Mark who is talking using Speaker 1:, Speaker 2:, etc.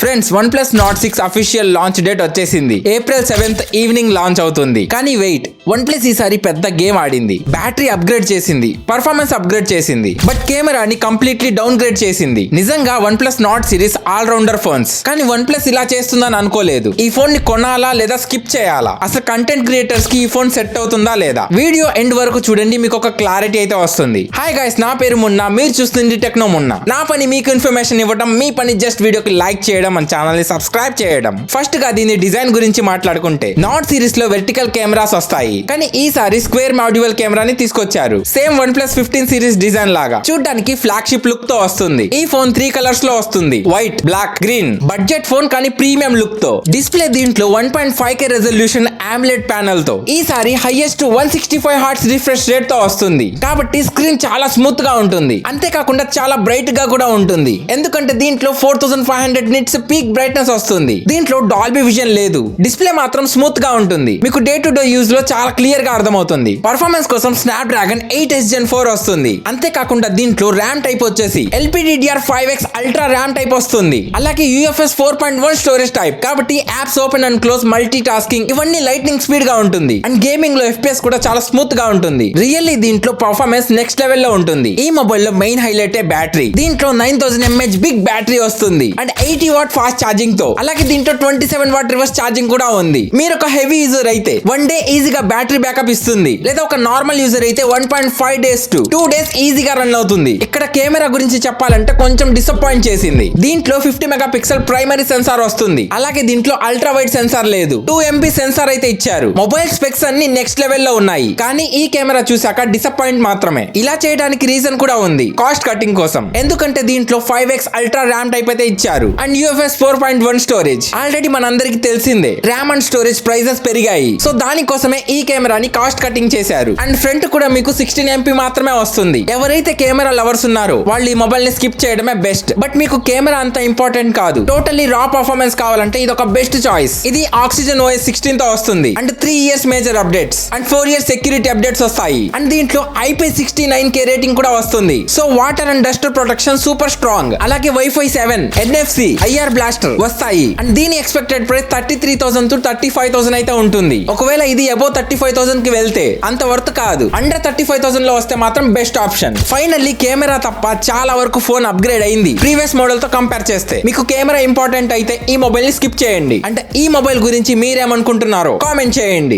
Speaker 1: Friends one plus not 6 official launch date వచ్చేసింది. April 7th evening launch అవుతుంది. కానీ wait, one plus ఈసారి పెద్ద గేమ్ ఆడింది. బ్యాటరీ అప్గ్రేడ్ చేసింది, పర్ఫార్మెన్స్ అప్గ్రేడ్ చేసింది, బట్ కెమెరాని కంప్లీట్లీ డౌన్ గ్రేడ్ చేసింది. నిజంగా one plus not series all rounder phones, కానీ వన్ ప్లస్ ఇలా చేస్తుందని అనుకోలేదు. ఈ ఫోన్ ని కొనాలా లేదా స్కిప్ చేయాలా, అసలు కంటెంట్ క్రియేటర్స్ కి ఈ ఫోన్ సెట్ అవుతుందా లేదా? వీడియో ఎండ్ వరకు చూడండి, మీకు ఒక క్లారిటీ అయితే వస్తుంది. హాయ్ గైస్, నా పేరు మున్నా, మీరు చూస్తుంది టెక్నో మున్నా. నా పని మీకు ఇన్ఫర్మేషన్ ఇవ్వడం, మీ పని జస్ట్ వీడియోకి లైక్ చేయడం, మన ఛానల్ ని సబ్స్క్రైబ్ చేయడం. ఫస్ట్ గా దీని డిజైన్ గురించి మాట్లాడుకుంటే, నాట్ సిరీస్ లో వెర్టికల్ కెమెరాస్ వస్తాయి, కానీ ఈసారి స్క్వేర్ మాడ్యువల్ కెమెరాని తీసుకొచ్చారు. Same one plus 15 series design లాగా చూడడానికి ఫ్లాగ్షిప్ లుక్ తో వస్తుంది. ఈ ఫోన్ 3 కలర్స్ లో వస్తుంది, white, black, green. Budget phone కానీ ప్రీమియం లుక్ తో. డిస్ప్లే దీంట్లో 1.5K రెజల్యూషన్ AMOLED ప్యానెల్ తో. ఈసారి హైయెస్ట్ 165 హర్ట్జ్ రిఫ్రెష్ రేట్ తో వస్తుంది, కాబట్టి స్క్రీన్ చాలా స్మూత్ గా ఉంటుంది. అంతేకాకుండా చాలా బ్రైట్ గా కూడా ఉంటుంది, ఎందుకంటే దీంట్లో 4500 నిట్స్ పీక్ బ్రైట్నెస్ వస్తుంది. దీంట్లో డాల్బీ విజన్ లేదు. డిస్ప్లే మాత్రం స్మూత్ గా ఉంటుంది, మీకు డే టు డే యూజ్ లో చాలా క్లియర్ గా అర్థమవుతుంది. పర్ఫార్మెన్స్ కోసం స్నాప్డ్రాగన్ 8s Gen 4 వస్తుంది. అంతేకాకుండా దీంట్లో ర్యామ్ టైప్ వచ్చేసి LPDDR5X అల్ట్రా ర్యామ్ టైప్ వస్తుంది. అలాగే UFS 4.1 స్టోరేజ్ టైప్, కాబట్టి apps open and close, multi tasking ఇవన్నీ లైట్నింగ్ స్పీడ్ గా ఉంటుంది. అండ్ గేమింగ్ లో FPS కూడా చాలా స్మూత్ గా ఉంటుంది. రియల్లీ దీంట్లో పర్ఫార్మెన్స్ నెక్స్ట్ లెవెల్ లో ఉంటుంది. ఈ మొబైల్ లో మెయిన్ హైలైట్ బ్యాటరీ. దీంట్లో 9000 mAh బిగ్ బ్యాటరీ వస్తుంది, అండ్ 80 వాట్ ఫాస్ట్ ఛార్జింగ్ తో. అలాగే దీంట్లో 27 వాట్ రివర్స్ ఛార్జింగ్ కూడా ఉంది. మీరు ఒక హెవీ యూజర్ అయితే 1 డే ఈజీగా బ్యాటరీ బ్యాకప్ ఇస్తుంది, లేదా ఒక నార్మల్ యూజర్ అయితే 1.5 days to 2 days ఈజీగా రన్ అవుతుంది. ఇక్కడ కెమెరా గురించి చెప్పాలంటే కొంచెం డిసప్పాయింట్ చేసింది. దీంట్లో 50 మెగాపిక్సెల్ ప్రైమరీ సెన్సార్ వస్తుంది. అలాగే దీంట్లో అల్ట్రా వైడ్ సెన్సార్ లేదు, 2 MP సెన్సార్ అయితే ఇచ్చారు. మొబైల్ స్పెక్స్ అన్ని నెక్స్ట్ లెవెల్ లో ఉన్నాయి, కానీ ఈ కెమెరా చూసాక డిసప్పాయింట్ మాత్రమే. ఇలా చేయడానికి రీజన్ కూడా ఉంది, కాస్ట్ కటింగ్ కోసం. ఎందుకంటే దీంట్లో 5X అల్ట్రా ర్యామ్ టైప్ అయితే ఇచ్చారు, అండ్ UFS 4.1 స్టోరేజ్. ఆల్రెడీ మనందరికి తెలిసిందే, ర్యామ్ అండ్ స్టోరేజ్ ప్రైజెస్ పెరిగాయి, సో దానికోసమే ఈ కెమెరాని కాస్ట్ కటింగ్ చేశారు. అండ్ ఫ్రంట్ కూడా మీకు 16 MP మాత్రమే వస్తుంది. ఎవరైతే కెమెరా లవర్స్ ఉన్నారో వాళ్ళు ఈ మొబైల్ ని స్కిప్ చేయడమే బెస్ట్. బట్ మీకు కెమెరా అంత ఇంపార్టెంట్ కాదు, టోటల్లీ రా పర్ఫార్మెన్స్ కావాలంటే ఇది ఒక బెస్ట్ చాయిస్. ఇది Oxygen OS 16 తో వస్తుంది, and 3 years major updates and 4 years security updates వస్తాయి. అండ్ దీంట్లో IP69K రేటింగ్ కూడా వస్తుంది, so water and dust protection super strong. అలాగే Wi-Fi 7, NFC, IR బ్లాస్టర్ వస్తాయి. అండ్ దీని ఎక్స్పెక్టెడ్ ప్రైస్ 33,000 to 35,000 అయితే ఉంటుంది. ఒకవేళ ఇది అబౌవ్ 35,000 కి వెళ్తే అంత వర్త్ కాదు. అండర్ 35,000 లో వస్తే మాత్రం బెస్ట్ ఆప్షన్. ఫైనల్లీ కెమెరా తప్ప చాలా వరకు ఫోన్ అప్గ్రేడ్ అయింది ప్రీవియస్ మోడల్ తో కంపేర్ చేస్తే. మీకు కెమెరా ఇంపార్టెంట్ అయితే ఈ మొబైల్ ని స్కిప్ చేయండి. అంటే ఈ మొబైల్ గురించి మీరేమనుకుంటున్నారో కామెంట్ చేయండి.